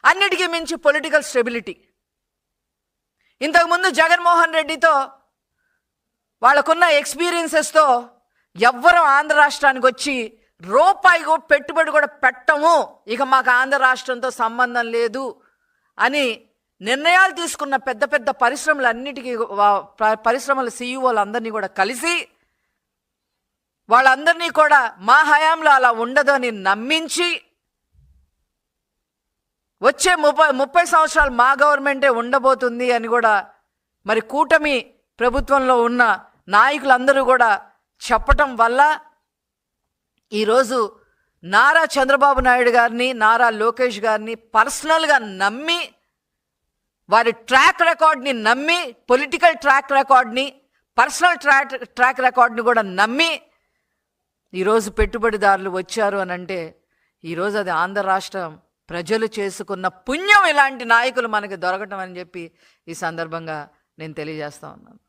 అన్నిటికీ మించి political stability. ఇంతకుముందు జగన్మోహన్ రెడ్డితో వాళ్ళకున్న ఎక్స్పీరియన్సెస్తో ఎవ్వరూ ఆంధ్ర రాష్ట్రానికి వచ్చి రూపాయి పెట్టుబడి కూడా పెట్టము, ఇక మాకు ఆంధ్ర రాష్ట్రంతో సంబంధం లేదు అని నిర్ణయాలు తీసుకున్న పెద్ద పెద్ద పరిశ్రమల సీఈఓలందరినీ కూడా కలిసి వాళ్ళందరినీ కూడా మా హయాంలో అలా ఉండదు అని నమ్మించి వచ్చే 30 సంవత్సరాలు మా గవర్నమెంటే ఉండబోతుంది అని కూడా మరి కూటమి ప్రభుత్వంలో ఉన్న నాయకులందరూ కూడా చెప్పటం వల్ల ఈరోజు నారా చంద్రబాబు నాయుడు గారిని, నారా లోకేష్ గారిని పర్సనల్గా నమ్మి, వారి ట్రాక్ రికార్డ్ని నమ్మి, పొలిటికల్ ట్రాక్ రికార్డ్ని, పర్సనల్ ట్రాక్ రికార్డ్ని కూడా నమ్మి ఈరోజు పెట్టుబడిదారులు వచ్చారు అని అంటే ఈరోజు అది ఆంధ్ర రాష్ట్రం ప్రజలు చేసుకున్న పుణ్యం ఇలాంటి నాయకులు మనకి దొరకటం అని చెప్పి ఈ సందర్భంగా నేను తెలియజేస్తా ఉన్నాను.